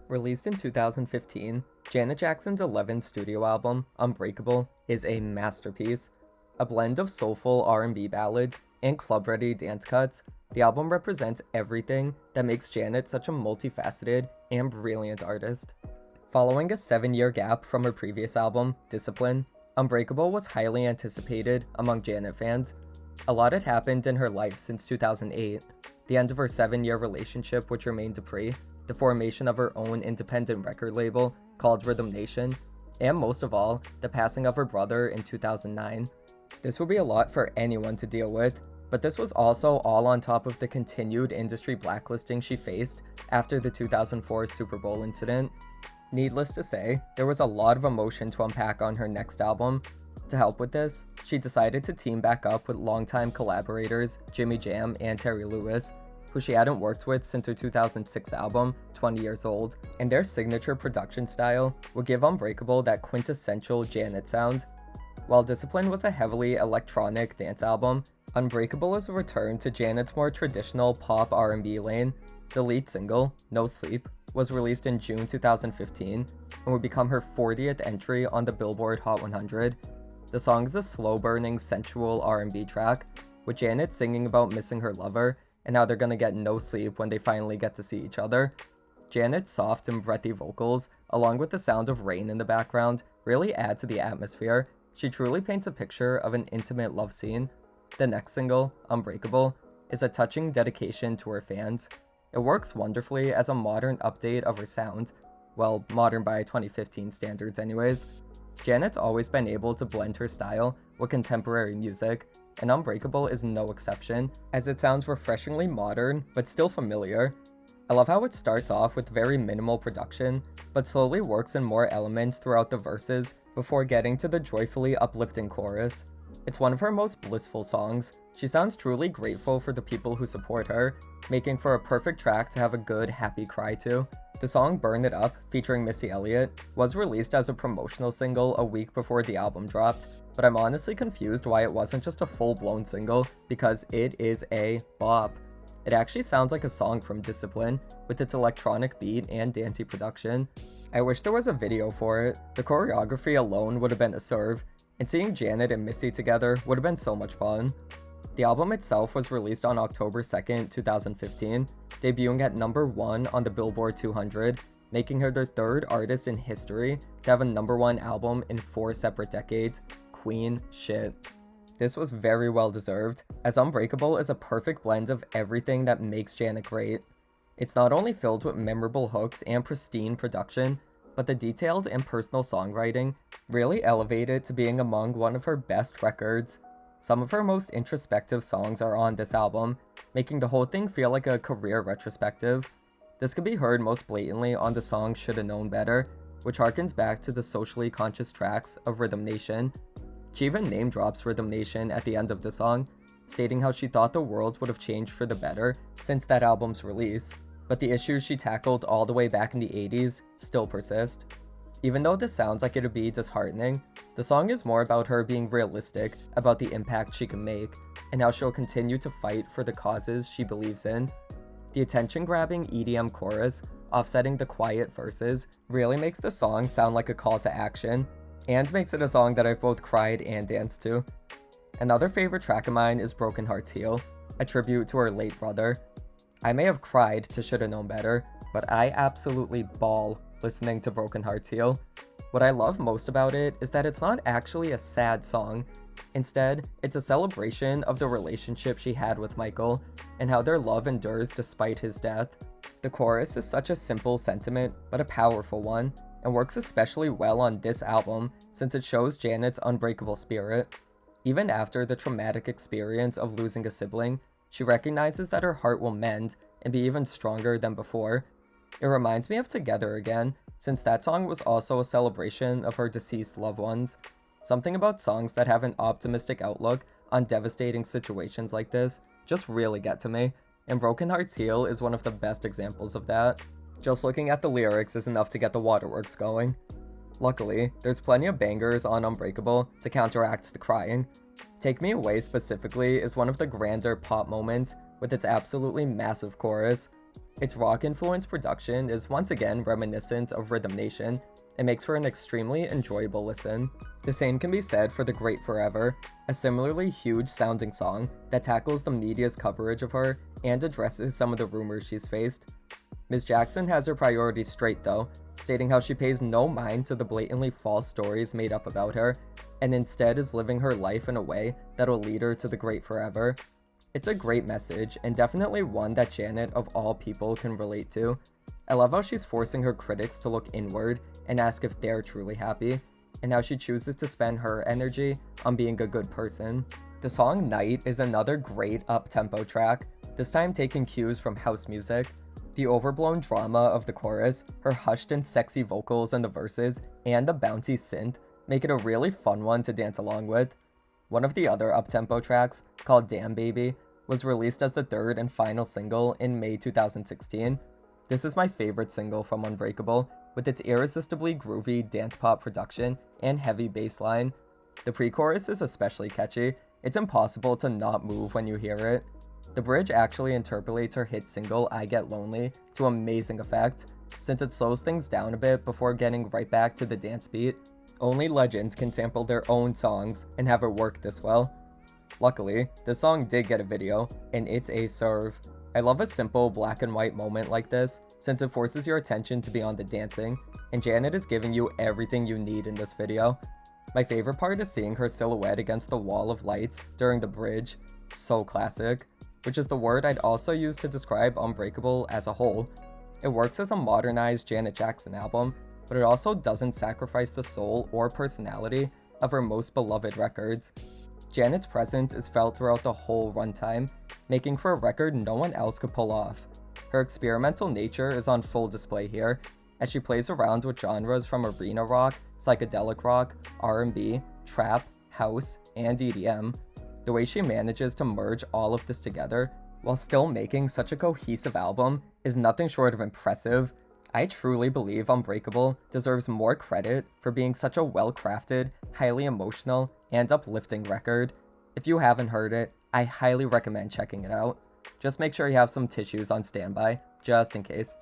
Released in 2015, Janet Jackson's 11th studio album, Unbreakable, is a masterpiece. A blend of soulful R&B ballads and club-ready dance cuts, the album represents everything that makes Janet such a multifaceted and brilliant artist. Following a 7-year gap from her previous album, Discipline, Unbreakable was highly anticipated among Janet fans. A lot had happened in her life since 2008, the end of her 7-year relationship with Jermaine Dupri, the formation of her own independent record label called Rhythm Nation, and most of all, the passing of her brother in 2009. This would be a lot for anyone to deal with, but this was also all on top of the continued industry blacklisting she faced after the 2004 Super Bowl incident. Needless to say, there was a lot of emotion to unpack on her next album. To help with this, she decided to team back up with longtime collaborators Jimmy Jam and Terry Lewis, who she hadn't worked with since her 2006 album, 20 Years Old, and their signature production style would give Unbreakable that quintessential Janet sound. While Discipline was a heavily electronic dance album, Unbreakable is a return to Janet's more traditional pop R&B lane. The lead single, No Sleep, was released in June 2015 and would become her 40th entry on the Billboard Hot 100. The song is a slow-burning, sensual R&B track, with Janet singing about missing her lover and how they're gonna get no sleep when they finally get to see each other. Janet's soft and breathy vocals, along with the sound of rain in the background, really add to the atmosphere. She truly paints a picture of an intimate love scene. The next single, Unbreakable, is a touching dedication to her fans. It works wonderfully as a modern update of her sound. Well, modern by 2015 standards anyways. Janet's always been able to blend her style with contemporary music, and Unbreakable is no exception, as it sounds refreshingly modern, but still familiar. I love how it starts off with very minimal production, but slowly works in more elements throughout the verses before getting to the joyfully uplifting chorus. It's one of her most blissful songs. She sounds truly grateful for the people who support her, making for a perfect track to have a good, happy cry to. The song Burn It Up, featuring Missy Elliott, was released as a promotional single a week before the album dropped, but I'm honestly confused why it wasn't just a full-blown single, because it is a bop. It actually sounds like a song from Discipline, with its electronic beat and dancey production. I wish there was a video for it. The choreography alone would have been a serve, and seeing Janet and Missy together would have been so much fun. The album itself was released on October 2nd, 2015, debuting at number 1 on the Billboard 200, making her the third artist in history to have a number 1 album in 4 separate decades. Queen shit. This was very well deserved, as Unbreakable is a perfect blend of everything that makes Janet great. It's not only filled with memorable hooks and pristine production, but the detailed and personal songwriting really elevate it to being among one of her best records. Some of her most introspective songs are on this album, making the whole thing feel like a career retrospective. This can be heard most blatantly on the song Shoulda Known Better, which harkens back to the socially conscious tracks of Rhythm Nation. She even name drops Rhythm Nation at the end of the song, stating how she thought the world would have changed for the better since that album's release, but the issues she tackled all the way back in the 80s still persist. Even though this sounds like it would be disheartening, the song is more about her being realistic about the impact she can make, and how she'll continue to fight for the causes she believes in. The attention-grabbing EDM chorus, offsetting the quiet verses, really makes the song sound like a call to action, and makes it a song that I've both cried and danced to. Another favorite track of mine is Broken Hearts Heal, a tribute to her late brother. I may have cried to Shoulda Known Better, but I absolutely bawl listening to Broken Hearts Heal. What I love most about it is that it's not actually a sad song. Instead, it's a celebration of the relationship she had with Michael, and how their love endures despite his death. The chorus is such a simple sentiment, but a powerful one, and works especially well on this album since it shows Janet's unbreakable spirit. Even after the traumatic experience of losing a sibling, she recognizes that her heart will mend and be even stronger than before. It reminds me of Together Again, since that song was also a celebration of her deceased loved ones. Something about songs that have an optimistic outlook on devastating situations like this just really get to me, and Broken Hearts Heal is one of the best examples of that. Just looking at the lyrics is enough to get the waterworks going. Luckily, there's plenty of bangers on Unbreakable to counteract the crying. Take Me Away specifically is one of the grander pop moments with its absolutely massive chorus. Its rock-influenced production is once again reminiscent of Rhythm Nation and makes for an extremely enjoyable listen. The same can be said for The Great Forever, a similarly huge-sounding song that tackles the media's coverage of her and addresses some of the rumors she's faced. Ms. Jackson has her priorities straight though, stating how she pays no mind to the blatantly false stories made up about her, and instead is living her life in a way that'll lead her to the great forever. It's a great message, and definitely one that Janet of all people can relate to. I love how she's forcing her critics to look inward and ask if they're truly happy, and how she chooses to spend her energy on being a good person. The song Night is another great up-tempo track, this time taking cues from house music. The overblown drama of the chorus, her hushed and sexy vocals in the verses, and the bouncy synth make it a really fun one to dance along with. One of the other up-tempo tracks, called Damn Baby, was released as the third and final single in May 2016. This is my favorite single from Unbreakable, with its irresistibly groovy dance pop production and heavy bass line. The pre-chorus is especially catchy. It's impossible to not move when you hear it. The bridge actually interpolates her hit single I Get Lonely to amazing effect, since it slows things down a bit before getting right back to the dance beat. Only legends can sample their own songs and have it work this well. Luckily, this song did get a video, and it's a serve. I love a simple black and white moment like this, since it forces your attention to be on the dancing, and Janet is giving you everything you need in this video. My favorite part is seeing her silhouette against the wall of lights during the bridge, so classic, which is the word I'd also use to describe Unbreakable as a whole. It works as a modernized Janet Jackson album, but it also doesn't sacrifice the soul or personality of her most beloved records. Janet's presence is felt throughout the whole runtime, making for a record no one else could pull off. Her experimental nature is on full display here, as she plays around with genres from arena rock, psychedelic rock, R&B, trap, house, and EDM. The way she manages to merge all of this together, while still making such a cohesive album, is nothing short of impressive. I truly believe Unbreakable deserves more credit for being such a well-crafted, highly emotional, and uplifting record. If you haven't heard it, I highly recommend checking it out. Just make sure you have some tissues on standby, just in case.